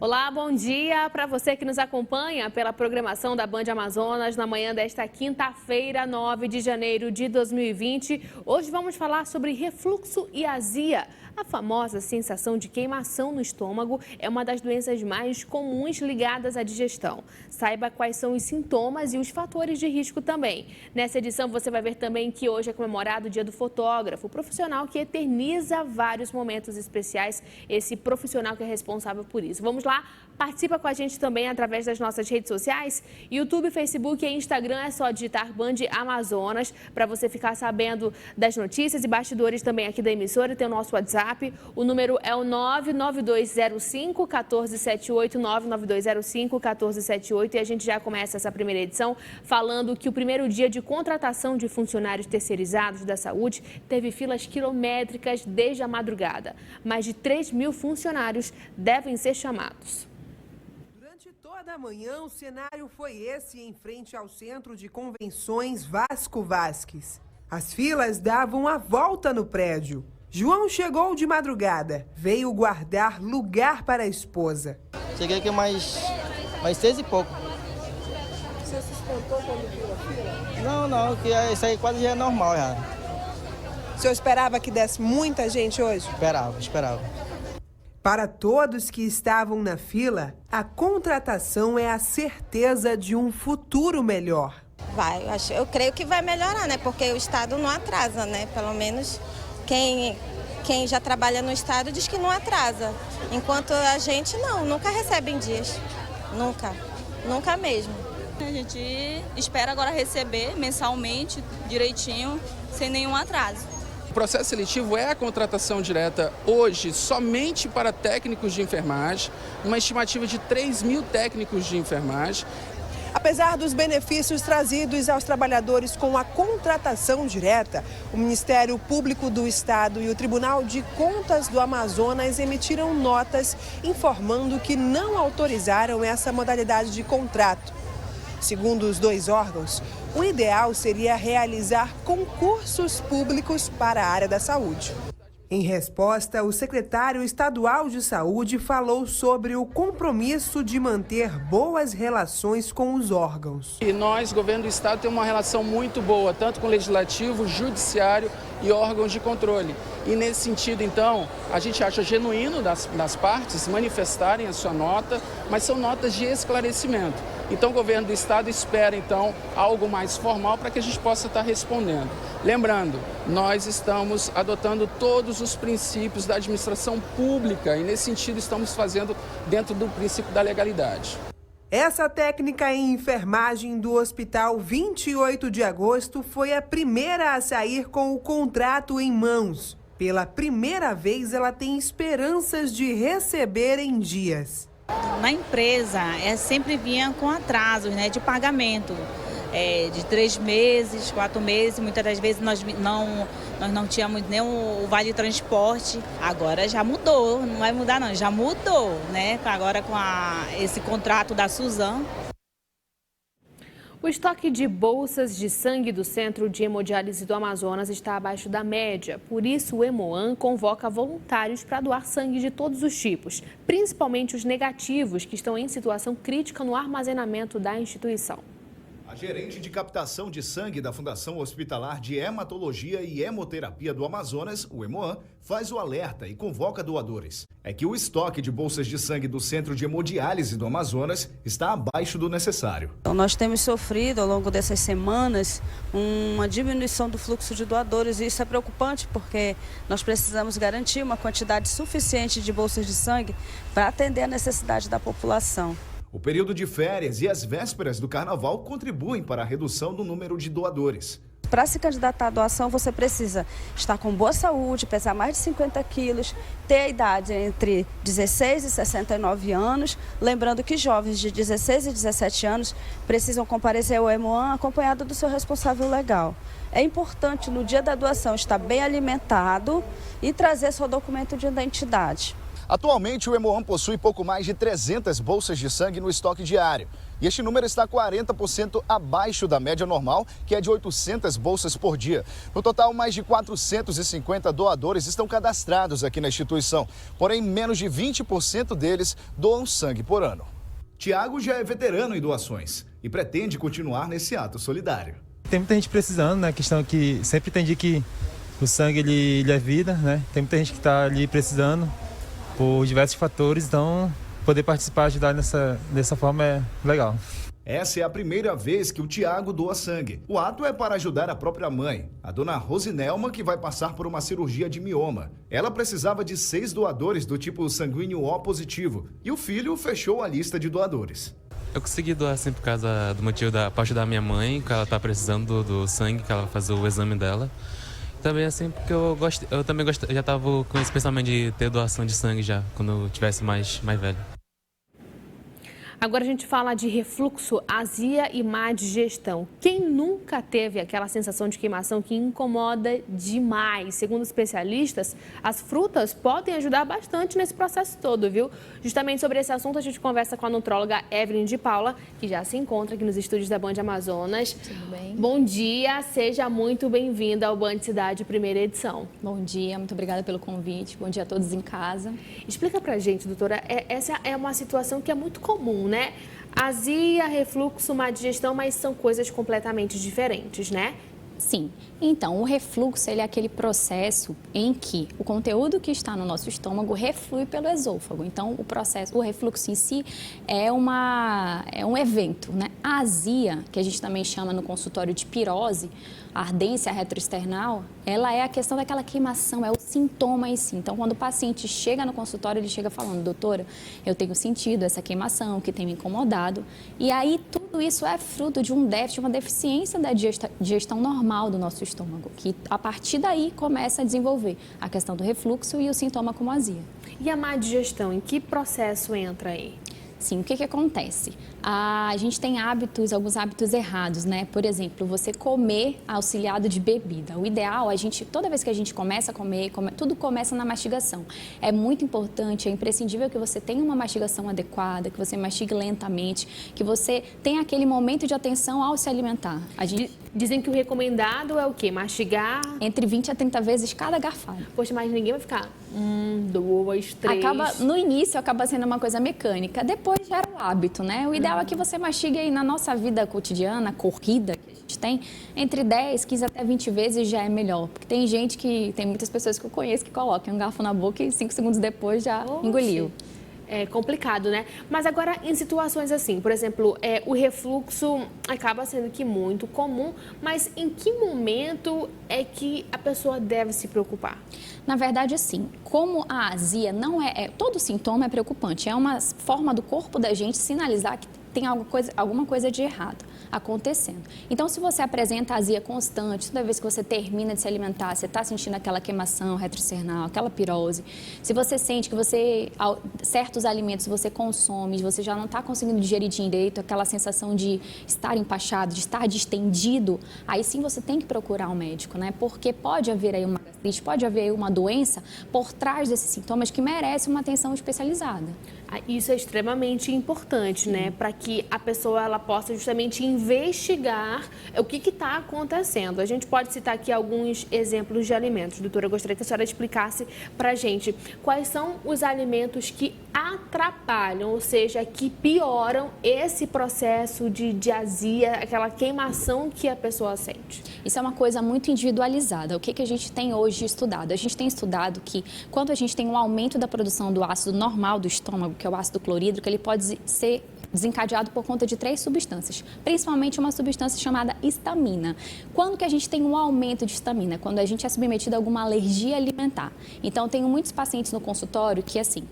Olá, bom dia para você que nos acompanha pela programação da Band Amazonas na manhã desta quinta-feira, 9 de janeiro de 2020. Hoje vamos falar sobre refluxo e azia. A famosa sensação de queimação no estômago é uma das doenças mais comuns ligadas à digestão. Saiba quais são os sintomas e os fatores de risco também. Nessa edição você vai ver também que hoje é comemorado o Dia do Fotógrafo, o profissional que eterniza vários momentos especiais, esse profissional que é responsável por isso. Vamos lá, participa com a gente também através das nossas redes sociais, YouTube, Facebook e Instagram, é só digitar Band Amazonas para você ficar sabendo das notícias e bastidores também aqui da emissora. Tem o nosso WhatsApp. O número é o 99205-1478, 99205-1478, e a gente já começa essa primeira edição falando que o primeiro dia de contratação de funcionários terceirizados da saúde teve filas quilométricas desde a madrugada. Mais de 3.000 funcionários devem ser chamados. Durante toda a manhã, o cenário foi esse em frente ao Centro de Convenções Vasco Vasques. As filas davam a volta no prédio. João chegou de madrugada, veio guardar lugar para a esposa. Cheguei aqui mais 6 e pouco. Você se espantou quando viu a fila? Não, que isso aí quase já é normal já. O senhor esperava que desse muita gente hoje? Esperava. Para todos que estavam na fila, a contratação é a certeza de um futuro melhor. Eu creio que vai melhorar, né? Porque o Estado não atrasa, né? Pelo menos quem já trabalha no Estado diz que não atrasa. Enquanto a gente nunca recebe em dias. Nunca mesmo. A gente espera agora receber mensalmente, direitinho, sem nenhum atraso. O processo seletivo é a contratação direta hoje somente para técnicos de enfermagem, uma estimativa de 3.000 técnicos de enfermagem. Apesar dos benefícios trazidos aos trabalhadores com a contratação direta, o Ministério Público do Estado e o Tribunal de Contas do Amazonas emitiram notas informando que não autorizaram essa modalidade de contrato. Segundo os dois órgãos, o ideal seria realizar concursos públicos para a área da saúde. Em resposta, o secretário estadual de saúde falou sobre o compromisso de manter boas relações com os órgãos. E nós, governo do estado, temos uma relação muito boa, tanto com o legislativo, judiciário e órgãos de controle. E nesse sentido, então, a gente acha genuíno das partes manifestarem a sua nota, mas são notas de esclarecimento. Então, o governo do estado espera, então, algo mais formal para que a gente possa estar respondendo. Lembrando, nós estamos adotando todos os princípios da administração pública e, nesse sentido, estamos fazendo dentro do princípio da legalidade. Essa técnica em enfermagem do Hospital 28 de Agosto foi a primeira a sair com o contrato em mãos. Pela primeira vez, ela tem esperanças de receber em dias. Na empresa, sempre vinha com atrasos, né, de pagamento, de 3 meses, 4 meses. Muitas das vezes nós não tínhamos nem o vale transporte. Agora já mudou, não vai mudar não, já mudou, né? Agora com esse contrato da Suzano. O estoque de bolsas de sangue do Centro de Hemodiálise do Amazonas está abaixo da média. Por isso, o Hemoan convoca voluntários para doar sangue de todos os tipos, principalmente os negativos, que estão em situação crítica no armazenamento da instituição. A gerente de captação de sangue da Fundação Hospitalar de Hematologia e Hemoterapia do Amazonas, o Hemoan, faz o alerta e convoca doadores. É que o estoque de bolsas de sangue do Centro de Hemodiálise do Amazonas está abaixo do necessário. Então, nós temos sofrido ao longo dessas semanas uma diminuição do fluxo de doadores e isso é preocupante porque nós precisamos garantir uma quantidade suficiente de bolsas de sangue para atender a necessidade da população. O período de férias e as vésperas do carnaval contribuem para a redução do número de doadores. Para se candidatar à doação, você precisa estar com boa saúde, pesar mais de 50 quilos, ter a idade entre 16 e 69 anos. Lembrando que jovens de 16 e 17 anos precisam comparecer ao Hemoan acompanhado do seu responsável legal. É importante, no dia da doação, estar bem alimentado e trazer seu documento de identidade. Atualmente, o Hemoan possui pouco mais de 300 bolsas de sangue no estoque diário. E este número está 40% abaixo da média normal, que é de 800 bolsas por dia. No total, mais de 450 doadores estão cadastrados aqui na instituição. Porém, menos de 20% deles doam sangue por ano. Tiago já é veterano em doações e pretende continuar nesse ato solidário. Tem muita gente precisando, né? A questão é que sempre entendi que o sangue ele é vida, né? Tem muita gente que está ali precisando por diversos fatores, então poder participar, ajudar dessa forma é legal. Essa é a primeira vez que o Tiago doa sangue. O ato é para ajudar a própria mãe, a dona Rosinelma, que vai passar por uma cirurgia de mioma. Ela precisava de 6 doadores do tipo sanguíneo O positivo e o filho fechou a lista de doadores. Eu consegui doar assim por causa do motivo da parte da minha mãe, que ela está precisando do sangue, que ela vai fazer o exame dela. Também assim porque eu já estava com esse pensamento de ter doação de sangue já, quando eu tivesse mais velho. Agora a gente fala de refluxo, azia e má digestão. Quem nunca teve aquela sensação de queimação que incomoda demais? Segundo especialistas, as frutas podem ajudar bastante nesse processo todo, viu? Justamente sobre esse assunto a gente conversa com a nutróloga Evelyn de Paula, que já se encontra aqui nos estúdios da Band Amazonas. Tudo bem? Bom dia, seja muito bem-vinda ao Band Cidade, primeira edição. Bom dia, muito obrigada pelo convite. Bom dia a todos em casa. Explica pra gente, doutora, essa é uma situação que é muito comum, né? Azia, refluxo, má digestão, mas são coisas completamente diferentes, né? Sim. Então, o refluxo ele é aquele processo em que o conteúdo que está no nosso estômago reflui pelo esôfago. Então, o refluxo em si é um evento, né? A azia, que a gente também chama no consultório de pirose, a ardência retroesternal, ela é a questão daquela queimação, é o sintoma em si. Então, quando o paciente chega no consultório, ele chega falando, doutora, eu tenho sentido essa queimação que tem me incomodado. E aí, tudo isso é fruto de um déficit, uma deficiência da digestão normal do nosso estômago, que a partir daí começa a desenvolver a questão do refluxo e o sintoma como azia. E a má digestão, em que processo entra aí? Sim, o que acontece? A gente tem alguns hábitos errados, né? Por exemplo, você comer auxiliado de bebida. O ideal, toda vez que a gente começa a comer, tudo começa na mastigação. É muito importante, é imprescindível que você tenha uma mastigação adequada, que você mastigue lentamente, que você tenha aquele momento de atenção ao se alimentar. Dizem que o recomendado é o quê? Mastigar? Entre 20 a 30 vezes cada garfada. Poxa, mas ninguém vai ficar 2, 3... No início acaba sendo uma coisa mecânica, depois gera o hábito, né? O ideal é que você mastigue aí na nossa vida cotidiana, corrida que a gente tem, entre 10, 15 até 20 vezes já é melhor. Porque tem muitas pessoas que eu conheço que colocam um garfo na boca e 5 segundos depois já engoliu. É complicado, né? Mas agora, em situações assim, por exemplo, o refluxo acaba sendo que muito comum, mas em que momento é que a pessoa deve se preocupar? Na verdade, assim, como a azia não todo sintoma é preocupante, é uma forma do corpo da gente sinalizar que tem alguma coisa de errado acontecendo. Então, se você apresenta azia constante, toda vez que você termina de se alimentar, você está sentindo aquela queimação retroesternal, aquela pirose, se você sente que certos alimentos você consome, você já não está conseguindo digerir direito, aquela sensação de estar empachado, de estar distendido, aí sim você tem que procurar um médico, né? Porque pode haver aí uma gastrite, pode haver aí uma doença por trás desses sintomas que merece uma atenção especializada. Isso é extremamente importante, né? Para que a pessoa ela possa justamente investigar o que está acontecendo. A gente pode citar aqui alguns exemplos de alimentos. Doutora, eu gostaria que a senhora explicasse para a gente quais são os alimentos que atrapalham, ou seja, que pioram esse processo de azia, aquela queimação que a pessoa sente. Isso é uma coisa muito individualizada. O que a gente tem hoje estudado? A gente tem estudado que quando a gente tem um aumento da produção do ácido normal do estômago, que é o ácido clorídrico, ele pode ser desencadeado por conta de 3 substâncias, principalmente uma substância chamada histamina. Quando que a gente tem um aumento de histamina? Quando a gente é submetido a alguma alergia alimentar. Então, eu tenho muitos pacientes no consultório que, assim,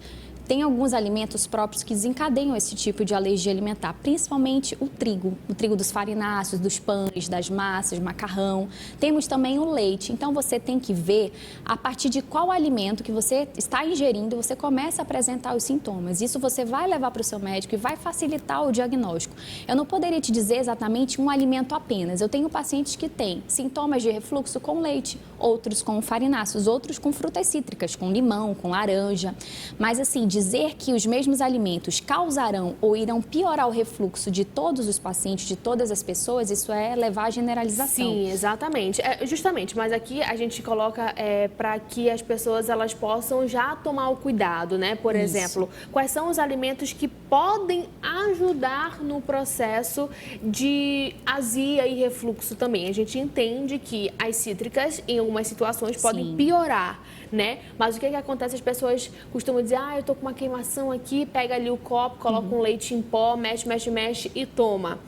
tem alguns alimentos próprios que desencadeiam esse tipo de alergia alimentar, principalmente o trigo dos farináceos, dos pães, das massas, macarrão. Temos também o leite. Então, você tem que ver a partir de qual alimento que você está ingerindo, você começa a apresentar os sintomas. Isso você vai levar para o seu médico e vai facilitar o diagnóstico. Eu não poderia te dizer exatamente um alimento apenas. Eu tenho pacientes que têm sintomas de refluxo com leite, outros com farináceos, outros com frutas cítricas, com limão, com laranja. Mas assim, dizer que os mesmos alimentos causarão ou irão piorar o refluxo de todos os pacientes, de todas as pessoas, isso é levar à generalização. Sim, exatamente. Justamente, mas aqui a gente coloca para que as pessoas elas possam já tomar o cuidado, né? Por exemplo, quais são os alimentos que podem ajudar no processo de azia e refluxo também. A gente entende que as cítricas, em algumas situações, podem piorar, né? Mas o que acontece? As pessoas costumam dizer, eu tô com uma queimação aqui, pega ali o copo, coloca um leite em pó, mexe, mexe, mexe e toma.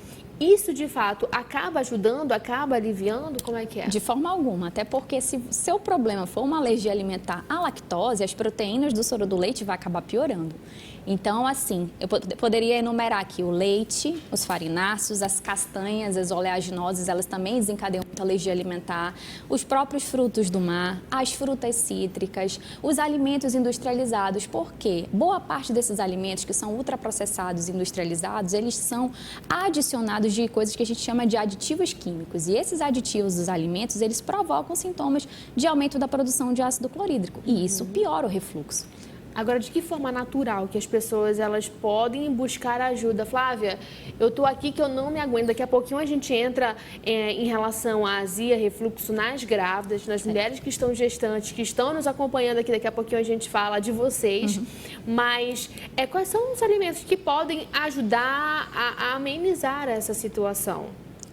Isso, de fato, acaba ajudando, acaba aliviando? Como é que é? De forma alguma, até porque se seu problema for uma alergia alimentar à lactose, as proteínas do soro do leite vai acabar piorando. Então, assim, eu poderia enumerar aqui o leite, os farináceos, as castanhas, as oleaginosas, elas também desencadeiam muita alergia alimentar, os próprios frutos do mar, as frutas cítricas, os alimentos industrializados, porque boa parte desses alimentos que são ultraprocessados e industrializados, eles são adicionados de coisas que a gente chama de aditivos químicos. E esses aditivos dos alimentos, eles provocam sintomas de aumento da produção de ácido clorídrico. E isso piora o refluxo. Agora, de que forma natural que as pessoas elas podem buscar ajuda? Flávia, eu tô aqui que eu não me aguento. Daqui a pouquinho a gente entra em relação à azia, refluxo nas grávidas, nas mulheres que estão gestantes, que estão nos acompanhando aqui. Daqui a pouquinho a gente fala de vocês. Mas quais são os alimentos que podem ajudar a amenizar essa situação?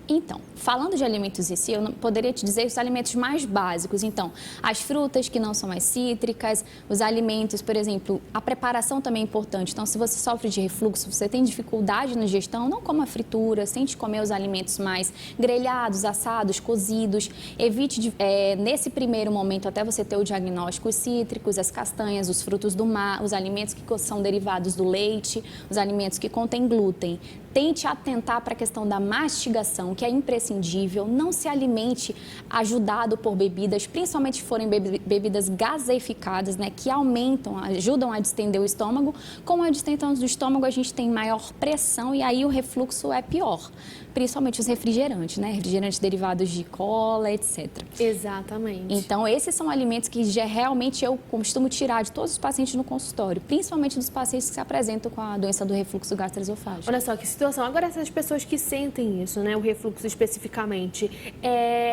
Então, falando de alimentos em si, eu poderia te dizer os alimentos mais básicos. Então, as frutas que não são mais cítricas, os alimentos, por exemplo, a preparação também é importante. Então, se você sofre de refluxo, você tem dificuldade na digestão, não coma fritura, tente comer os alimentos mais grelhados, assados, cozidos. Evite, nesse primeiro momento, até você ter o diagnóstico, os cítricos, as castanhas, os frutos do mar, os alimentos que são derivados do leite, os alimentos que contêm glúten. Tente atentar para a questão da mastigação, que é imprescindível. Não se alimente ajudado por bebidas, principalmente se forem bebidas gaseificadas, né, que aumentam, ajudam a distender o estômago. Com a distensão do estômago, a gente tem maior pressão e aí o refluxo é pior. Principalmente os refrigerantes, né? Refrigerantes derivados de cola, etc. Exatamente. Então, esses são alimentos que realmente eu costumo tirar de todos os pacientes no consultório, principalmente dos pacientes que se apresentam com a doença do refluxo gastroesofágico. Olha só que situação. Agora, essas pessoas que sentem isso, né? O refluxo especificamente,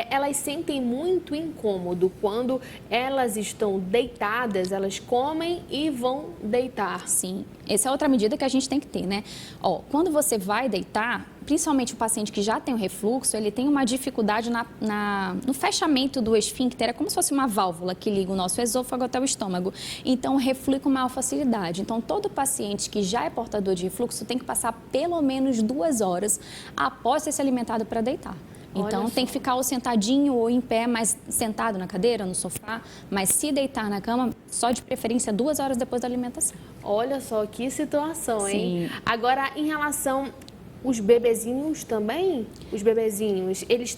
elas sentem muito incômodo quando elas estão deitadas, elas comem e vão deitar. Sim, essa é outra medida que a gente tem que ter, né? Quando você vai deitar, principalmente o paciente que já tem o refluxo, ele tem uma dificuldade no fechamento do esfíncter, é como se fosse uma válvula que liga o nosso esôfago até o estômago. Então, reflui com maior facilidade. Então, todo paciente que já é portador de refluxo tem que passar pelo menos 2 horas após ter se alimentado para deitar. Então, tem que ficar ou sentadinho ou em pé, mas sentado na cadeira, no sofá, mas se deitar na cama, só de preferência 2 horas depois da alimentação. Olha só que situação, hein? Sim. Agora, em relação os bebezinhos também, os bebezinhos, eles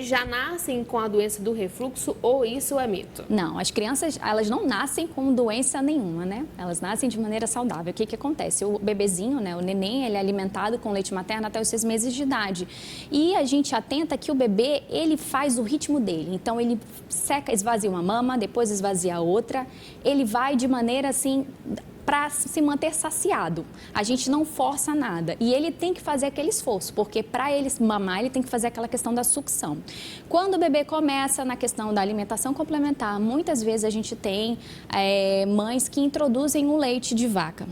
já nascem com a doença do refluxo ou isso é mito? Não, as crianças, elas não nascem com doença nenhuma, né? Elas nascem de maneira saudável. O que acontece? O bebezinho, né, o neném, ele é alimentado com leite materno até os 6 meses de idade. E a gente atenta que o bebê, ele faz o ritmo dele. Então, ele esvazia uma mama, depois esvazia a outra. Ele vai de maneira assim, para se manter saciado. A gente não força nada. E ele tem que fazer aquele esforço, porque para ele mamar, ele tem que fazer aquela questão da sucção. Quando o bebê começa na questão da alimentação complementar, muitas vezes a gente tem mães que introduzem o leite de vaca.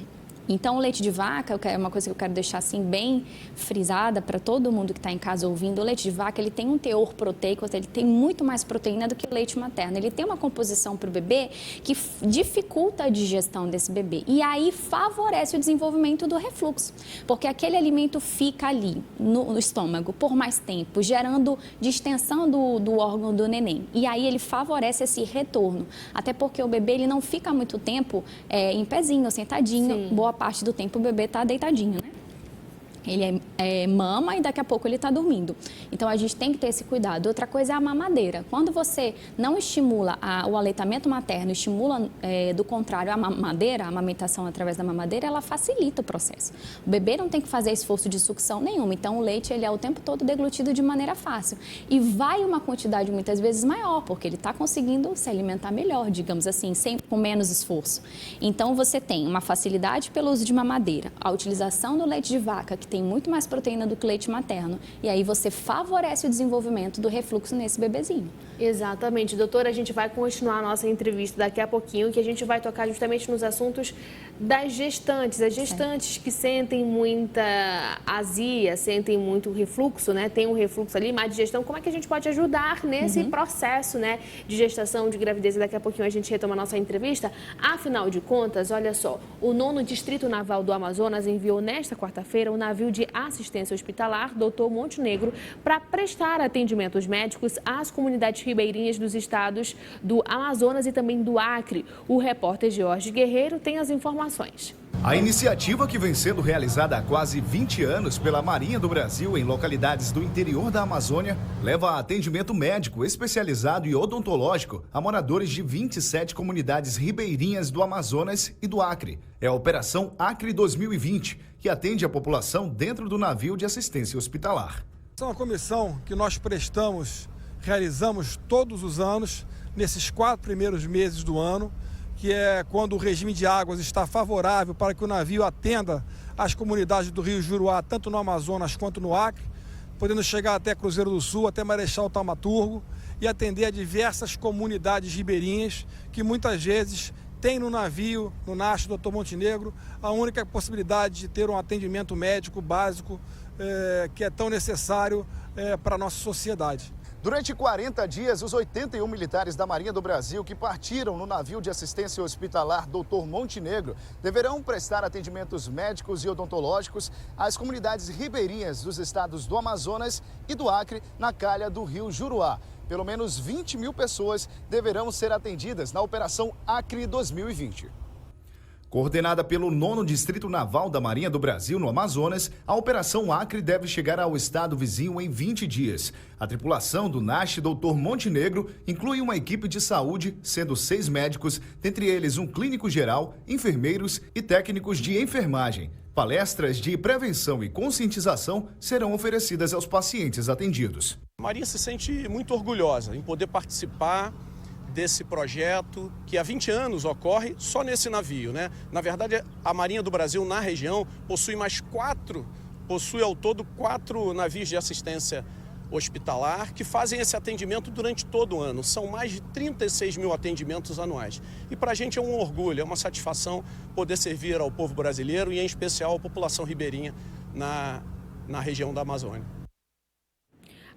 Então, o leite de vaca, é uma coisa que eu quero deixar assim bem frisada para todo mundo que está em casa ouvindo. O leite de vaca, ele tem um teor proteico, ele tem muito mais proteína do que o leite materno. Ele tem uma composição para o bebê que dificulta a digestão desse bebê. E aí favorece o desenvolvimento do refluxo, porque aquele alimento fica ali no estômago por mais tempo, gerando distensão do órgão do neném. E aí ele favorece esse retorno, até porque o bebê ele não fica muito tempo em pezinho, sentadinho. Sim. Boa parte do tempo o bebê está deitadinho, né? Ele mama e daqui a pouco ele está dormindo. Então, a gente tem que ter esse cuidado. Outra coisa é a mamadeira. Quando você não estimula o aleitamento materno, estimula, do contrário, a mamadeira, a amamentação através da mamadeira, ela facilita o processo. O bebê não tem que fazer esforço de sucção nenhum. Então, o leite ele é o tempo todo deglutido de maneira fácil. E vai uma quantidade muitas vezes maior, porque ele está conseguindo se alimentar melhor, digamos assim, com menos esforço. Então, você tem uma facilidade pelo uso de mamadeira, a utilização do leite de vaca, que tem muito mais proteína do que leite materno. E aí você favorece o desenvolvimento do refluxo nesse bebezinho. Exatamente. Doutora, a gente vai continuar a nossa entrevista daqui a pouquinho, que a gente vai tocar justamente nos assuntos das gestantes. As gestantes que sentem muita azia, sentem muito refluxo, né? Tem um refluxo ali, má digestão. Como é que a gente pode ajudar nesse processo, né, de gestação, de gravidez? E daqui a pouquinho a gente retoma a nossa entrevista. Afinal de contas, olha só, o 9º Distrito Naval do Amazonas enviou nesta quarta-feira um navio de assistência hospitalar, Dr. Montenegro, para prestar atendimentos médicos às comunidades ribeirinhas dos estados do Amazonas e também do Acre. O repórter Jorge Guerreiro tem as informações. A iniciativa, que vem sendo realizada há quase 20 anos pela Marinha do Brasil em localidades do interior da Amazônia, leva a atendimento médico especializado e odontológico a moradores de 27 comunidades ribeirinhas do Amazonas e do Acre. É a Operação Acre 2020, que atende a população dentro do navio de assistência hospitalar. Essa é uma comissão que nós realizamos todos os anos, nesses 4 primeiros meses do ano, que é quando o regime de águas está favorável para que o navio atenda as comunidades do Rio Juruá, tanto no Amazonas quanto no Acre, podendo chegar até Cruzeiro do Sul, até Marechal Taumaturgo e atender a diversas comunidades ribeirinhas que muitas vezes tem no navio, no NASH Dr. Montenegro, a única possibilidade de ter um atendimento médico básico que é tão necessário para a nossa sociedade. Durante 40 dias, os 81 militares da Marinha do Brasil que partiram no navio de assistência hospitalar Dr. Montenegro deverão prestar atendimentos médicos e odontológicos às comunidades ribeirinhas dos estados do Amazonas e do Acre, na calha do Rio Juruá. Pelo menos 20 mil pessoas deverão ser atendidas na Operação Acre 2020. Coordenada pelo 9º Distrito Naval da Marinha do Brasil no Amazonas, a Operação Acre deve chegar ao estado vizinho em 20 dias. A tripulação do NASH Dr. Montenegro inclui uma equipe de saúde, sendo 6 médicos, dentre eles um clínico geral, enfermeiros e técnicos de enfermagem. Palestras de prevenção e conscientização serão oferecidas aos pacientes atendidos. A Marinha se sente muito orgulhosa em poder participar desse projeto que há 20 anos ocorre só nesse navio, né? Na verdade, a Marinha do Brasil na região possui ao todo 4 navios de assistência hospitalar que fazem esse atendimento durante todo o ano. São mais de 36 mil atendimentos anuais. E para a gente é um orgulho, é uma satisfação poder servir ao povo brasileiro e em especial à população ribeirinha na região da Amazônia.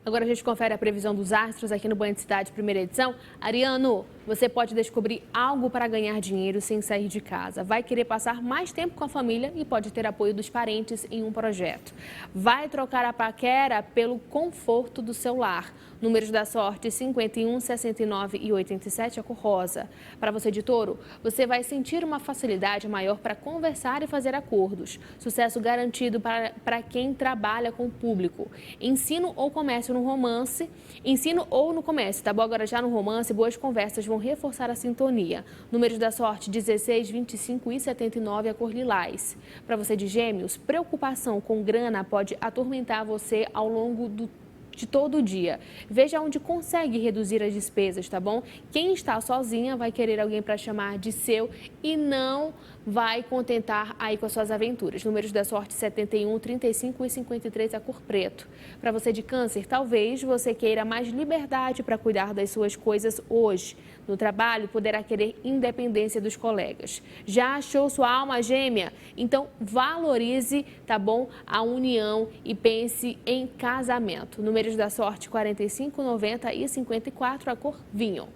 Agora a gente confere a previsão dos astros aqui no Banho de Cidade, primeira edição. Ariano, você pode descobrir algo para ganhar dinheiro sem sair de casa. Vai querer passar mais tempo com a família e pode ter apoio dos parentes em um projeto. Vai trocar a paquera pelo conforto do seu lar. Números da sorte 51, 69 e 87, a cor rosa. Para você de Touro, você vai sentir uma facilidade maior para conversar e fazer acordos. Sucesso garantido para quem trabalha com o público. Ensino ou comércio no romance, ensino ou no comércio, tá bom? Agora já no romance, boas conversas vão reforçar a sintonia. Números da sorte 16, 25 e 79, a cor lilás. Para você de Gêmeos, preocupação com grana pode atormentar você ao longo de todo o dia. Veja onde consegue reduzir as despesas, tá bom? Quem está sozinha vai querer alguém para chamar de seu e não vai contentar aí com as suas aventuras. Números da sorte 71, 35 e 53, a cor preto. Para você de Câncer, talvez você queira mais liberdade para cuidar das suas coisas hoje. No trabalho, poderá querer independência dos colegas. Já achou sua alma gêmea? Então, valorize, tá bom, a união e pense em casamento. Números da sorte 45, 90 e 54, a cor vinho.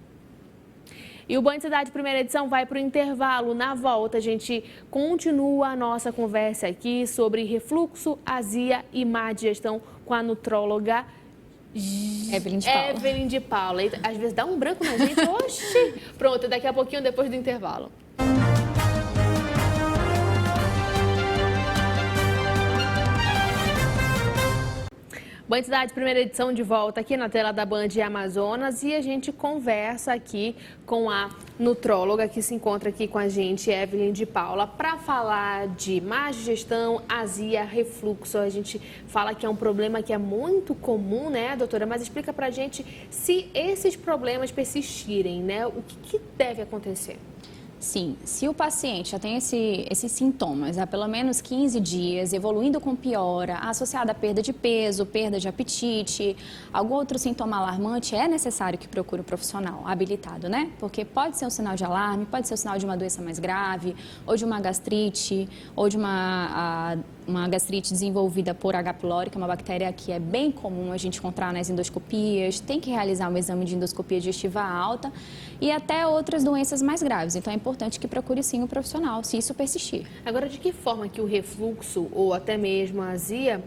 E o Banho de Cidade, primeira edição, vai para o intervalo. Na volta, a gente continua a nossa conversa aqui sobre refluxo, azia e má digestão com a nutróloga Evelyn de Paula. E, às vezes dá um branco na gente. Oxi! Pronto, daqui a pouquinho, depois do intervalo. Band Cidade, primeira edição de volta aqui na tela da Band Amazonas e a gente conversa aqui com a nutróloga que se encontra aqui com a gente, Evelyn de Paula, para falar de má digestão, azia, refluxo. A gente fala que é um problema que é muito comum, né, doutora? Mas explica pra gente se esses problemas persistirem, né? O que deve acontecer? Sim, se o paciente já tem esses sintomas há pelo menos 15 dias, evoluindo com piora, associada à perda de peso, perda de apetite, algum outro sintoma alarmante, é necessário que procure um profissional habilitado, né? Porque pode ser um sinal de alarme, pode ser um sinal de uma doença mais grave, ou de uma gastrite, ou de uma gastrite desenvolvida por H. pylori, que é uma bactéria que é bem comum a gente encontrar nas endoscopias, tem que realizar um exame de endoscopia digestiva alta e até outras doenças mais graves. Então é importante que procure sim um profissional, se isso persistir. Agora, de que forma que o refluxo ou até mesmo a azia,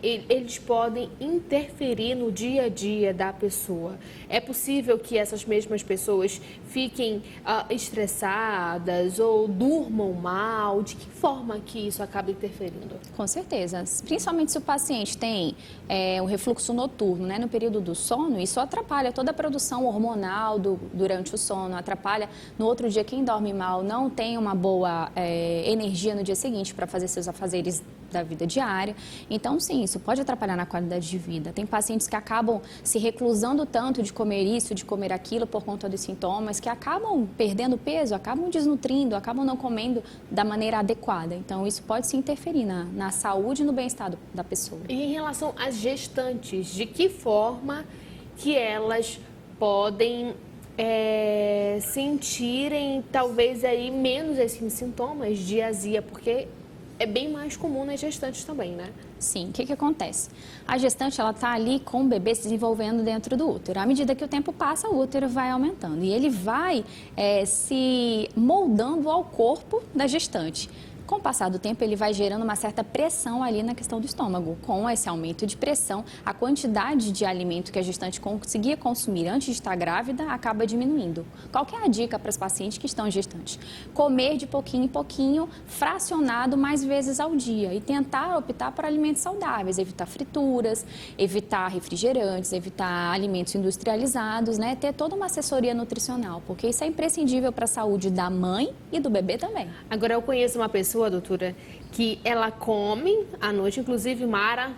eles podem interferir no dia a dia da pessoa? É possível que essas mesmas pessoas fiquem estressadas ou durmam mal? De que forma que isso acaba interferindo? Com certeza, principalmente se o paciente tem o refluxo noturno, né, no período do sono, isso atrapalha toda a produção hormonal durante o sono, atrapalha no outro dia. Quem dorme mal não tem uma boa energia no dia seguinte para fazer seus afazeres da vida diária. Então, sim, isso pode atrapalhar na qualidade de vida. Tem pacientes que acabam se reclusando tanto de comer isso, de comer aquilo por conta dos sintomas, que acabam perdendo peso, acabam desnutrindo, acabam não comendo da maneira adequada. Então, isso pode se interferir na saúde e no bem-estar da pessoa. E em relação às gestantes, de que forma que elas podem sentirem talvez aí menos esses sintomas de azia, porque é bem mais comum nas gestantes também, né? Sim, o que acontece? A gestante, ela está ali com o bebê se desenvolvendo dentro do útero. À medida que o tempo passa, o útero vai aumentando e ele vai se moldando ao corpo da gestante. Com o passar do tempo, ele vai gerando uma certa pressão ali na questão do estômago. Com esse aumento de pressão, a quantidade de alimento que a gestante conseguia consumir antes de estar grávida acaba diminuindo. Qual que é a dica para os pacientes que estão gestantes? Comer de pouquinho em pouquinho, fracionado mais vezes ao dia e tentar optar por alimentos saudáveis, evitar frituras, evitar refrigerantes, evitar alimentos industrializados, né? Ter toda uma assessoria nutricional, porque isso é imprescindível para a saúde da mãe e do bebê também. Agora, eu conheço uma pessoa, doutora, que ela come à noite, inclusive Mara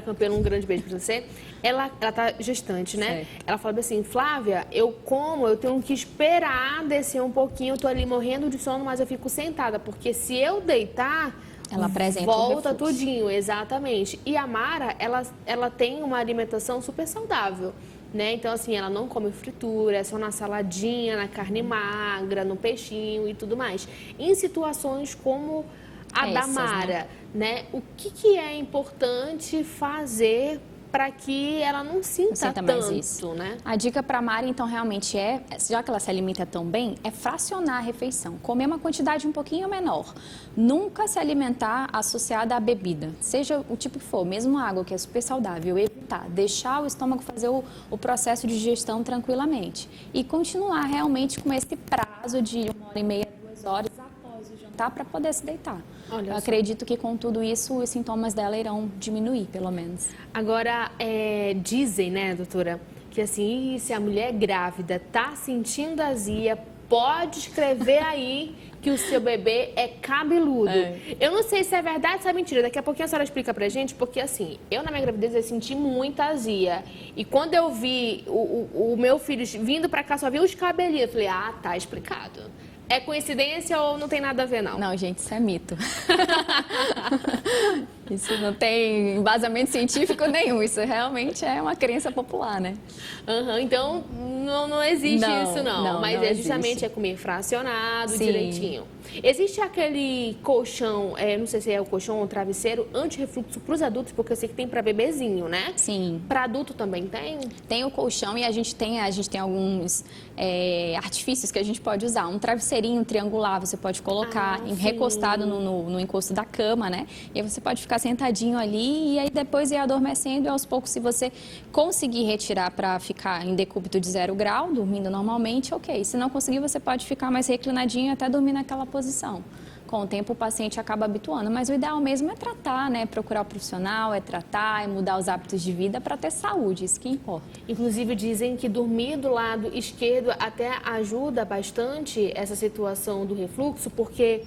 Campelo, um grande beijo pra você. Ela tá gestante, né? Certo. Ela fala assim: Flávia, eu tenho que esperar descer um pouquinho, eu tô ali morrendo de sono, mas eu fico sentada, porque se eu deitar, ela apresenta volta tudinho, exatamente. E a Mara, ela tem uma alimentação super saudável, né? Então, assim, ela não come fritura, é só na saladinha, na carne magra, no peixinho e tudo mais. Em situações como a da Mara, né? O que é importante fazer para que ela não sinta tanto, isso, né? A dica para a Mara, então, realmente já que ela se alimenta tão bem, é fracionar a refeição. Comer uma quantidade um pouquinho menor. Nunca se alimentar associada à bebida, seja o tipo que for, mesmo água, que é super saudável, evitar, deixar o estômago fazer o processo de digestão tranquilamente. E continuar realmente com esse prazo de 1h30, 2 horas após o jantar para poder se deitar. Eu acredito que com tudo isso os sintomas dela irão diminuir, pelo menos. Agora, dizem, né, doutora, que assim, se a mulher grávida tá sentindo azia, pode escrever aí que o seu bebê é cabeludo. Eu não sei se é verdade ou se é mentira. Daqui a pouquinho a senhora explica pra gente, porque assim, eu na minha gravidez eu senti muita azia. E quando eu vi o meu filho vindo pra cá, só vi os cabelinhos, eu falei, tá explicado. É coincidência ou não tem nada a ver, não? Não, gente, isso é mito. Isso não tem embasamento científico nenhum. Isso realmente é uma crença popular, né? Então, não existe isso, não. Mas não justamente é comer fracionado, direitinho. Existe aquele colchão, não sei se é o colchão ou o travesseiro, anti-refluxo para os adultos, porque eu sei que tem para bebezinho, né? Sim. Para adulto também tem? Tem o colchão e a gente tem alguns artifícios que a gente pode usar. Um travesseirinho triangular você pode colocar recostado no encosto da cama, né? E aí você pode ficar sentadinho ali e aí depois ir adormecendo e aos poucos, se você conseguir retirar para ficar em decúbito de 0 grau, dormindo normalmente, ok. Se não conseguir, você pode ficar mais reclinadinho até dormir naquela posição. com o tempo o paciente acaba habituando. Mas o ideal mesmo é tratar, né? Procurar o profissional, é tratar, é mudar os hábitos de vida para ter saúde, isso que importa. Inclusive dizem que dormir do lado esquerdo até ajuda bastante essa situação do refluxo, porque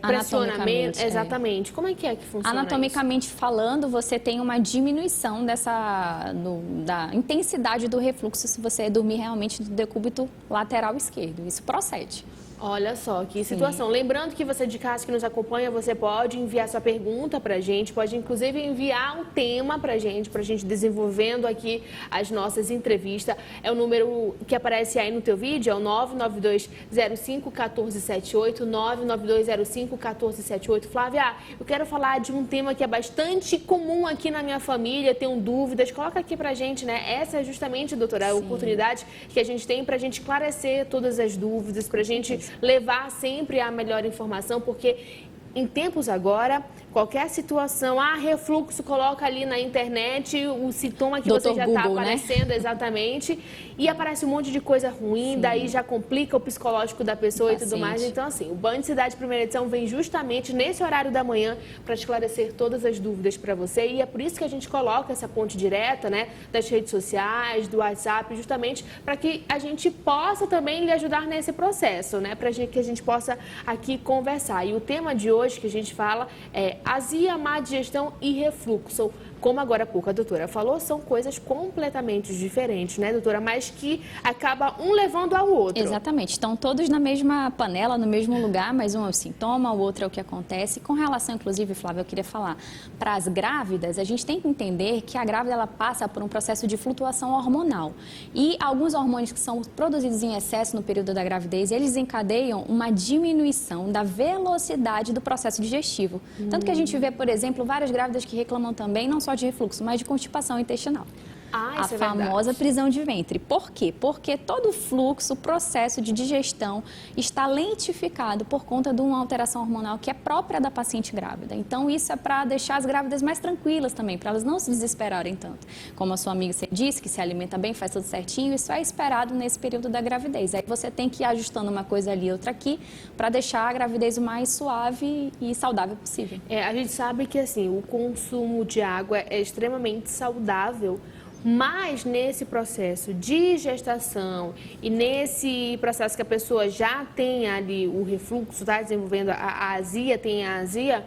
pressionamento... Exatamente. Como é que funciona Anatomicamente falando, você tem uma diminuição da intensidade do refluxo se você dormir realmente do decúbito lateral esquerdo. Isso procede. Olha só, que situação. Sim. Lembrando que você de casa que nos acompanha, você pode enviar sua pergunta pra gente, pode inclusive enviar um tema pra gente desenvolvendo aqui as nossas entrevistas. É o número que aparece aí no teu vídeo, é o 99205-1478, 99205-1478. Flávia, eu quero falar de um tema que é bastante comum aqui na minha família, tenho dúvidas, coloca aqui pra gente, né? Essa é justamente, doutora, a oportunidade que a gente tem pra gente esclarecer todas as dúvidas, pra gente levar sempre a melhor informação, porque em tempos agora, qualquer situação, refluxo, coloca ali na internet o sintoma que você já está aparecendo, exatamente, e aparece um monte de coisa ruim, daí já complica o psicológico da pessoa e tudo mais. Então, assim, o Band Cidade Primeira Edição vem justamente nesse horário da manhã para esclarecer todas as dúvidas para você, e é por isso que a gente coloca essa ponte direta, né, das redes sociais, do WhatsApp, justamente para que a gente possa também lhe ajudar nesse processo, né, para que a gente possa aqui conversar. E o tema de hoje que a gente fala é azia, má digestão e refluxo. Como agora há pouco a doutora falou, são coisas completamente diferentes, né, doutora? Mas que acaba um levando ao outro. Exatamente. Estão todos na mesma panela, no mesmo lugar, mas um é o sintoma, o outro é o que acontece. Com relação, inclusive, Flávia, eu queria falar, para as grávidas, a gente tem que entender que a grávida ela passa por um processo de flutuação hormonal. E alguns hormônios que são produzidos em excesso no período da gravidez, eles desencadeiam uma diminuição da velocidade do processo digestivo. Tanto que a gente vê, por exemplo, várias grávidas que reclamam também, não só de refluxo, mas de constipação intestinal. A famosa prisão de ventre. Por quê? Porque todo o fluxo, o processo de digestão está lentificado por conta de uma alteração hormonal que é própria da paciente grávida. Então, isso é para deixar as grávidas mais tranquilas também, para elas não se desesperarem tanto. Como a sua amiga disse, que se alimenta bem, faz tudo certinho, isso é esperado nesse período da gravidez. Aí você tem que ir ajustando uma coisa ali, outra aqui, para deixar a gravidez o mais suave e saudável possível. A gente sabe que, assim, o consumo de água é extremamente saudável, mas nesse processo de gestação e nesse processo que a pessoa já tem ali o refluxo, está desenvolvendo a azia, tem a azia,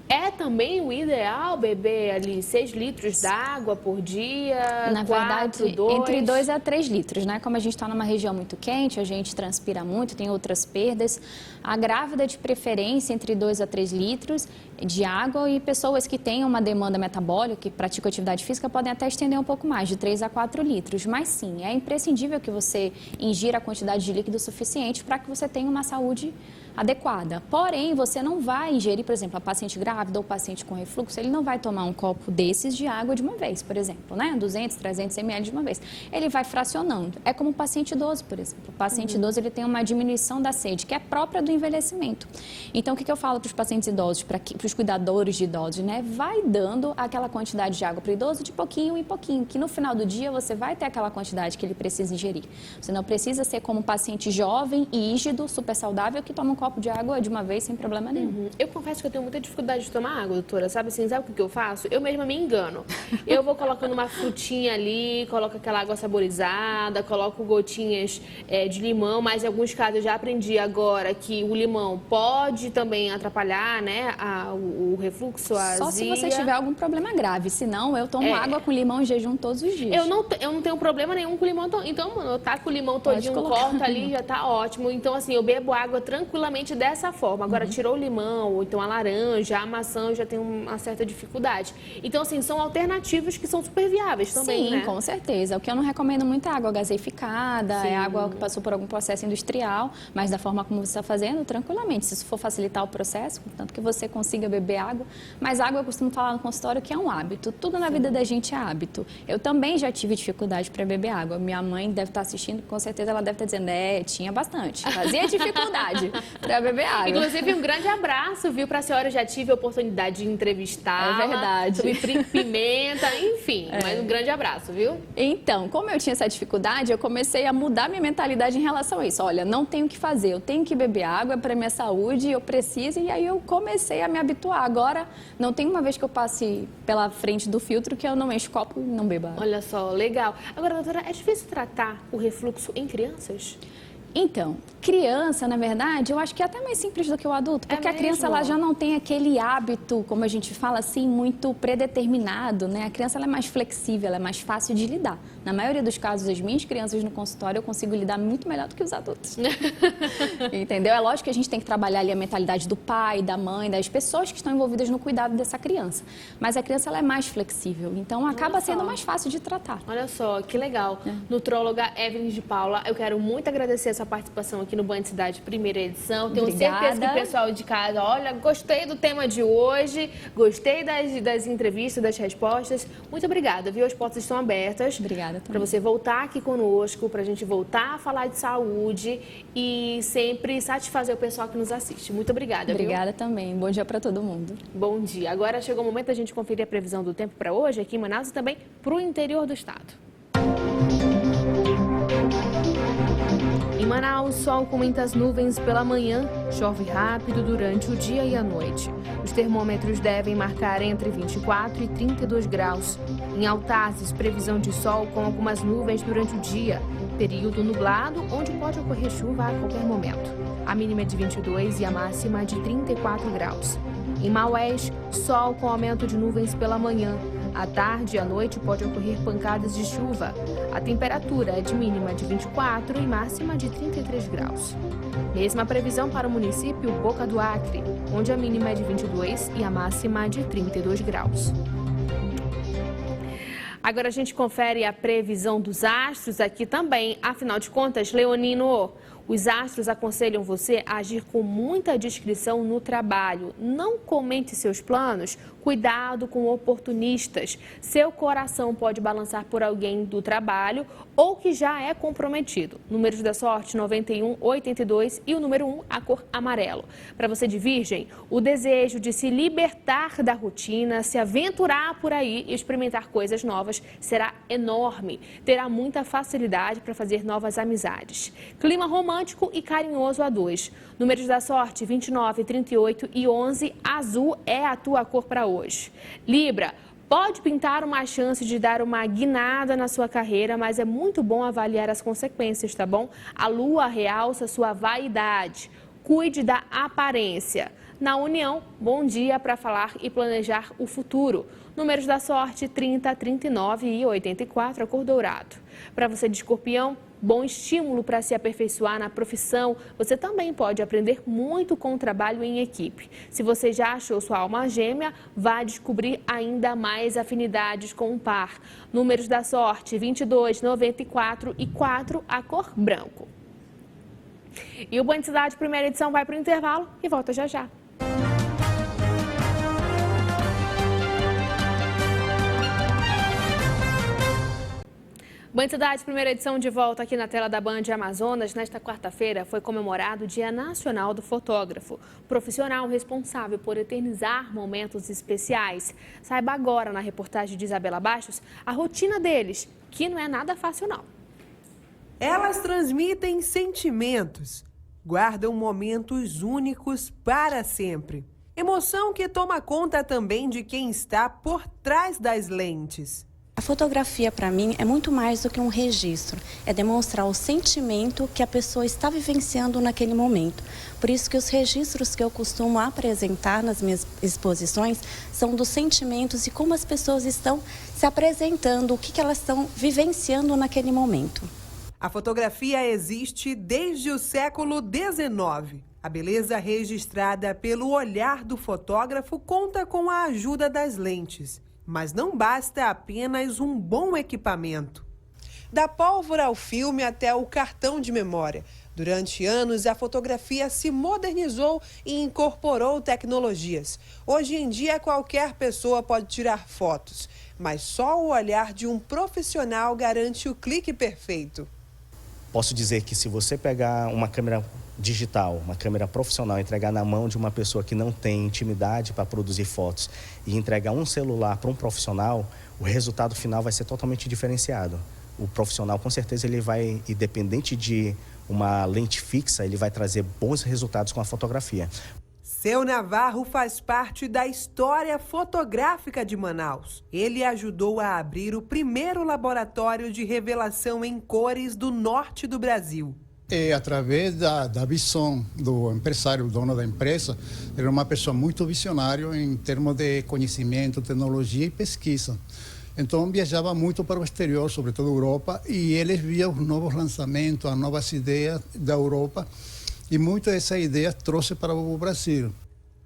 é também o ideal beber ali 6 litros d'água por dia? Na verdade, entre 2 a 3 litros, né? Como a gente está numa região muito quente, a gente transpira muito, tem outras perdas. A grávida, de preferência, entre 2 a 3 litros de água, e pessoas que têm uma demanda metabólica, que praticam atividade física, podem até estender um pouco mais, de 3 a 4 litros. Mas sim, é imprescindível que você ingira a quantidade de líquido suficiente para que você tenha uma saúde adequada. Porém, você não vai ingerir, por exemplo, a paciente grávida ou paciente com refluxo, ele não vai tomar um copo desses de água de uma vez, por exemplo, né? 200, 300 ml de uma vez. Ele vai fracionando. É como o paciente idoso, por exemplo. O paciente idoso, ele tem uma diminuição da sede, que é própria do envelhecimento. Então, o que eu falo para os pacientes idosos, para os cuidadores de idosos, né? Vai dando aquela quantidade de água para o idoso de pouquinho em pouquinho, que no final do dia você vai ter aquela quantidade que ele precisa ingerir. Você não precisa ser como um paciente jovem e rígido, super saudável, que toma um copo de água de uma vez sem problema nenhum. Eu confesso que eu tenho muita dificuldade de tomar água, doutora. Sabe assim, sabe o que eu faço? Eu mesma me engano. Eu vou colocando uma frutinha ali, coloco aquela água saborizada, coloco gotinhas de limão, mas em alguns casos eu já aprendi agora que o limão pode também atrapalhar, né, o refluxo, a azia. Só se você tiver algum problema grave, senão eu tomo água com limão em jejum todos os dias. Eu não tenho problema nenhum com limão, então, mano, eu taco o limão todinho, corto ali, já tá ótimo. Então, assim, eu bebo água tranquilamente dessa forma. Agora, tirou o limão, ou então a laranja, a maçã, eu já tenho uma certa dificuldade. Então, assim, são alternativas que são super viáveis também, Sim, né? com certeza. O que eu não recomendo muito é água gaseificada, é água que passou por algum processo industrial, mas da forma como você está fazendo, tranquilamente. Se isso for facilitar o processo, tanto que você consiga beber água. Mas água, eu costumo falar no consultório que é um hábito. Tudo na vida da gente é hábito. Eu também já tive dificuldade para beber água. Minha mãe deve estar assistindo, com certeza ela deve estar dizendo, tinha bastante. Fazia dificuldade para beber água. Inclusive, um grande abraço, viu, para a senhora. Já tive oportunidade de entrevistar. É verdade. Sobre pimenta, enfim. Mas um grande abraço, viu? Então, como eu tinha essa dificuldade, eu comecei a mudar minha mentalidade em relação a isso. Olha, não tenho o que fazer, eu tenho que beber água para minha saúde, eu preciso, e aí eu comecei a me habituar. Agora, não tem uma vez que eu passe pela frente do filtro que eu não encho o copo e não bebo água. Olha só, legal. Agora, doutora, é difícil tratar o refluxo em crianças? Então, criança, na verdade, eu acho que é até mais simples do que o adulto, porque a criança ela já não tem aquele hábito, como a gente fala assim, muito predeterminado, né? A criança ela é mais flexível, ela é mais fácil de lidar. Na maioria dos casos, as minhas crianças no consultório, eu consigo lidar muito melhor do que os adultos. Entendeu? É lógico que a gente tem que trabalhar ali a mentalidade do pai, da mãe, das pessoas que estão envolvidas no cuidado dessa criança. Mas a criança ela é mais flexível, então acaba sendo mais fácil de tratar. Olha só, que legal. Nutróloga Evelyn de Paula, eu quero muito agradecer a sua participação aqui no Band Cidade, primeira edição. Tenho certeza que o pessoal de casa, olha, gostei do tema de hoje, gostei das entrevistas, das respostas. Muito obrigada, viu? As portas estão abertas. Obrigada também. Para você voltar aqui conosco, para a gente voltar a falar de saúde e sempre satisfazer o pessoal que nos assiste. Muito obrigada, Obrigada também. Bom dia para todo mundo. Bom dia. Agora chegou o momento da gente conferir a previsão do tempo para hoje aqui em Manaus e também para o interior do estado. Em Manaus, sol com muitas nuvens pela manhã, chove rápido durante o dia e a noite. Os termômetros devem marcar entre 24 e 32 graus. Em Altazes, previsão de sol com algumas nuvens durante o dia. Período nublado, onde pode ocorrer chuva a qualquer momento. A mínima é de 22 e a máxima de 34 graus. Em Maués, sol com aumento de nuvens pela manhã. À tarde e à noite pode ocorrer pancadas de chuva. A temperatura é de mínima de 24 e máxima de 33 graus. Mesma previsão para o município Boca do Acre, onde a mínima é de 22 e a máxima de 32 graus. Agora a gente confere a previsão dos astros aqui também. Afinal de contas, Leonino, os astros aconselham você a agir com muita discrição no trabalho. Não comente seus planos. Cuidado com oportunistas. Seu coração pode balançar por alguém do trabalho ou que já é comprometido. Números da sorte 91, 82 e o número 1, a cor amarelo. Para você de Virgem, o desejo de se libertar da rotina, se aventurar por aí e experimentar coisas novas será enorme. Terá muita facilidade para fazer novas amizades. Clima romântico e carinhoso a 2. Números da sorte 29, 38 e 11, azul é a tua cor para hoje. Libra, pode pintar uma chance de dar uma guinada na sua carreira, mas é muito bom avaliar as consequências, tá bom? A lua realça sua vaidade. Cuide da aparência. Na união, bom dia para falar e planejar o futuro. Números da sorte 30, 39 e 84, a cor dourado. Para você de Escorpião, bom estímulo para se aperfeiçoar na profissão. Você também pode aprender muito com o trabalho em equipe. Se você já achou sua alma gêmea, vá descobrir ainda mais afinidades com o par. Números da sorte 22, 94 e 4, a cor branco. E o Band Cidade, primeira edição, vai para o intervalo e volta já já. Band Cidade, primeira edição de volta aqui na tela da Band Amazonas. Nesta quarta-feira foi comemorado o Dia Nacional do Fotógrafo, profissional responsável por eternizar momentos especiais. Saiba agora na reportagem de Isabela Bastos a rotina deles, que não é nada fácil não. Elas transmitem sentimentos, guardam momentos únicos para sempre. Emoção que toma conta também de quem está por trás das lentes. A fotografia, para mim, é muito mais do que um registro. É demonstrar o sentimento que a pessoa está vivenciando naquele momento. Por isso que os registros que eu costumo apresentar nas minhas exposições são dos sentimentos e como as pessoas estão se apresentando, o que elas estão vivenciando naquele momento. A fotografia existe desde o século XIX. A beleza registrada pelo olhar do fotógrafo conta com a ajuda das lentes. Mas não basta apenas um bom equipamento. Da pólvora ao filme até o cartão de memória. Durante anos, a fotografia se modernizou e incorporou tecnologias. Hoje em dia, qualquer pessoa pode tirar fotos, mas só o olhar de um profissional garante o clique perfeito. Posso dizer que se você pegar uma câmera digital, uma câmera profissional, entregar na mão de uma pessoa que não tem intimidade para produzir fotos e entregar um celular para um profissional, o resultado final vai ser totalmente diferenciado. O profissional, com certeza, ele vai, independente de uma lente fixa, ele vai trazer bons resultados com a fotografia. Seu Navarro faz parte da história fotográfica de Manaus. Ele ajudou a abrir o primeiro laboratório de revelação em cores do norte do Brasil. Através da visão do empresário, o dono da empresa, ele era uma pessoa muito visionária em termos de conhecimento, tecnologia e pesquisa. Então, viajava muito para o exterior, sobretudo a Europa, e eles viam os novos lançamentos, as novas ideias da Europa, e muitas dessas ideias trouxe para o Brasil.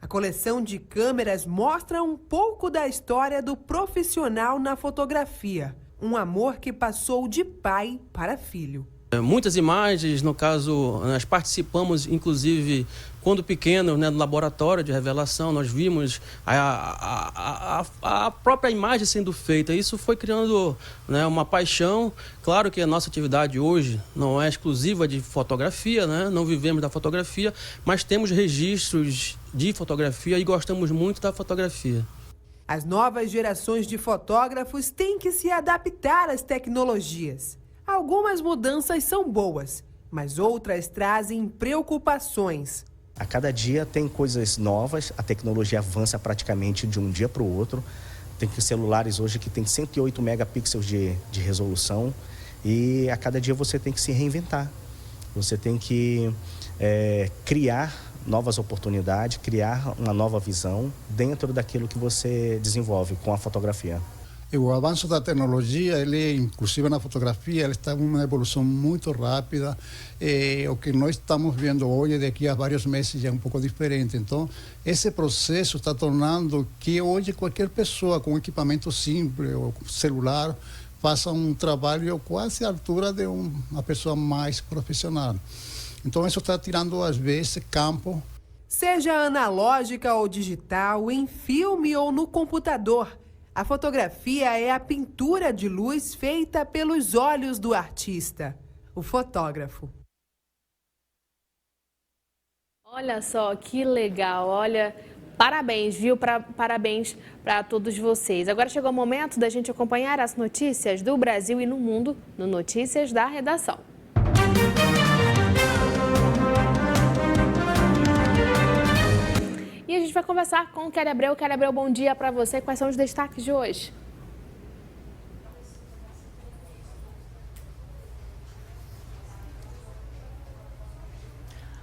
A coleção de câmeras mostra um pouco da história do profissional na fotografia. Um amor que passou de pai para filho. Muitas imagens, no caso, nós participamos, inclusive, quando pequeno, no laboratório de revelação, nós vimos a própria imagem sendo feita. Isso foi criando, uma paixão. Claro que a nossa atividade hoje não é exclusiva de fotografia, não vivemos da fotografia, mas temos registros de fotografia e gostamos muito da fotografia. As novas gerações de fotógrafos têm que se adaptar às tecnologias. Algumas mudanças são boas, mas outras trazem preocupações. A cada dia tem coisas novas, a tecnologia avança praticamente de um dia para o outro. Tem celulares hoje que tem 108 megapixels de resolução e a cada dia você tem que se reinventar. Você tem que criar novas oportunidades, criar uma nova visão dentro daquilo que você desenvolve com a fotografia. O avanço da tecnologia, inclusive na fotografia, ele está em uma evolução muito rápida. O que nós estamos vendo hoje, daqui a vários meses, já é um pouco diferente. Então, esse processo está tornando que hoje qualquer pessoa com equipamento simples, ou celular, faça um trabalho quase à altura de uma pessoa mais profissional. Então, isso está tirando, às vezes, campo. Seja analógica ou digital, em filme ou no computador, a fotografia é a pintura de luz feita pelos olhos do artista, o fotógrafo. Olha só que legal, olha, parabéns, viu? Parabéns para todos vocês. Agora chegou o momento da gente acompanhar as notícias do Brasil e no mundo no Notícias da Redação. E a gente vai conversar com o Kelly Abreu. Kelly Abreu, bom dia para você. Quais são os destaques de hoje?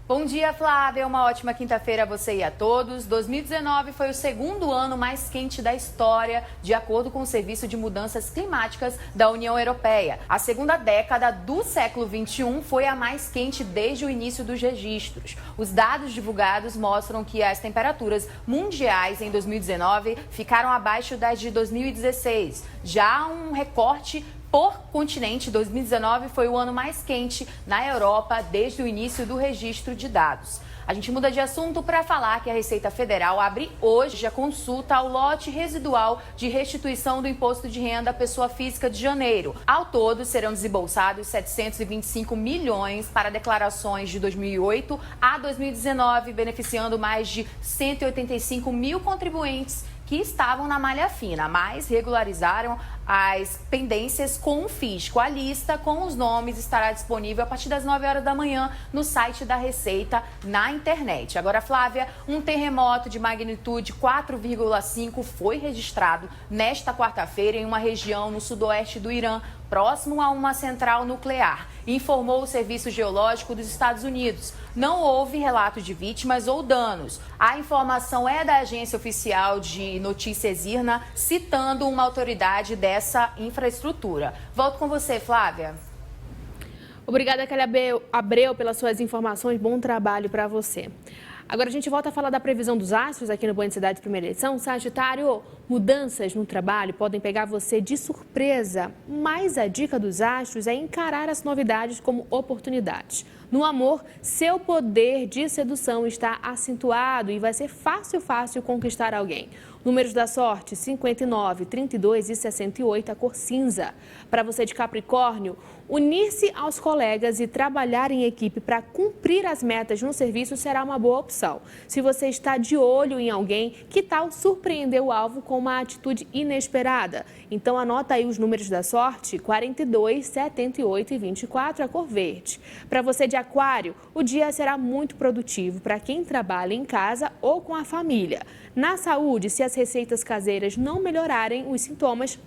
Bom dia, Flávia. Uma ótima quinta-feira a você e a todos. 2019 foi o segundo ano mais quente da história, de acordo com o Serviço de Mudanças Climáticas da União Europeia. A segunda década do século XXI foi a mais quente desde o início dos registros. Os dados divulgados mostram que as temperaturas mundiais em 2019 ficaram abaixo das de 2016. Já um recorte por continente, 2019 foi o ano mais quente na Europa desde o início do registro de dados. A gente muda de assunto para falar que a Receita Federal abre hoje a consulta ao lote residual de restituição do Imposto de Renda à Pessoa Física de janeiro. Ao todo, serão desembolsados 725 milhões para declarações de 2008 a 2019, beneficiando mais de 185 mil contribuintes que estavam na malha fina, mas regularizaram as pendências com o fisco. A lista com os nomes estará disponível a partir das 9 horas da manhã no site da Receita na internet. Agora, Flávia, um terremoto de magnitude 4,5 foi registrado nesta quarta-feira em uma região no sudoeste do Irã, próximo a uma central nuclear, informou o Serviço Geológico dos Estados Unidos. Não houve relato de vítimas ou danos. A informação é da agência oficial de notícias IRNA, citando uma autoridade dessa infraestrutura. Volto com você, Flávia. Obrigada, Kelly Abreu, pelas suas informações. Bom trabalho para você. Agora a gente volta a falar da previsão dos astros aqui no Bom Dia Cidade Primeira Edição. Sagitário, mudanças no trabalho podem pegar você de surpresa, mas a dica dos astros é encarar as novidades como oportunidades. No amor, seu poder de sedução está acentuado e vai ser fácil conquistar alguém. Números da sorte, 59, 32 e 68, a cor cinza. Para você de Capricórnio, unir-se aos colegas e trabalhar em equipe para cumprir as metas no serviço será uma boa opção. Se você está de olho em alguém, que tal surpreender o alvo com uma atitude inesperada? Então anota aí os números da sorte, 42, 78 e 24, a cor verde. Para você de Aquário, o dia será muito produtivo para quem trabalha em casa ou com a família. Na saúde, se as receitas caseiras não melhorarem os sintomas,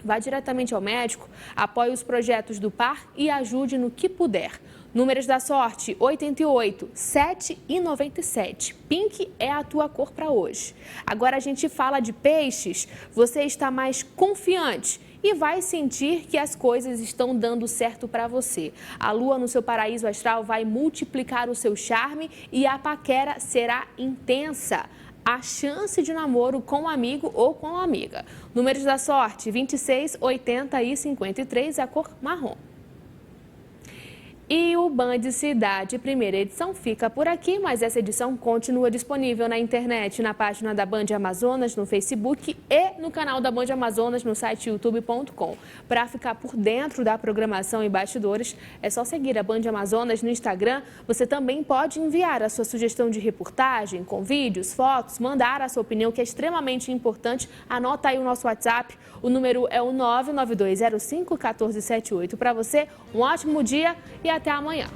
vá diretamente ao médico, apoie os projetos do par e ajude no que puder. Números da sorte, 88, 7 e 97. Pink é a tua cor para hoje. Agora a gente fala de peixes. Você está mais confiante e vai sentir que as coisas estão dando certo para você. A lua no seu paraíso astral vai multiplicar o seu charme e a paquera será intensa. A chance de namoro com um amigo ou com uma amiga. Números da sorte, 26, 80 e 53, a cor marrom. E o Band Cidade, primeira edição, fica por aqui, mas essa edição continua disponível na internet, na página da Band Amazonas, no Facebook e no canal da Band Amazonas no site youtube.com. Para ficar por dentro da programação e bastidores, é só seguir a Band Amazonas no Instagram. Você também pode enviar a sua sugestão de reportagem, com vídeos, fotos, mandar a sua opinião, que é extremamente importante. Anota aí o nosso WhatsApp, o número é o 992051478. Para você, um ótimo dia e até amanhã.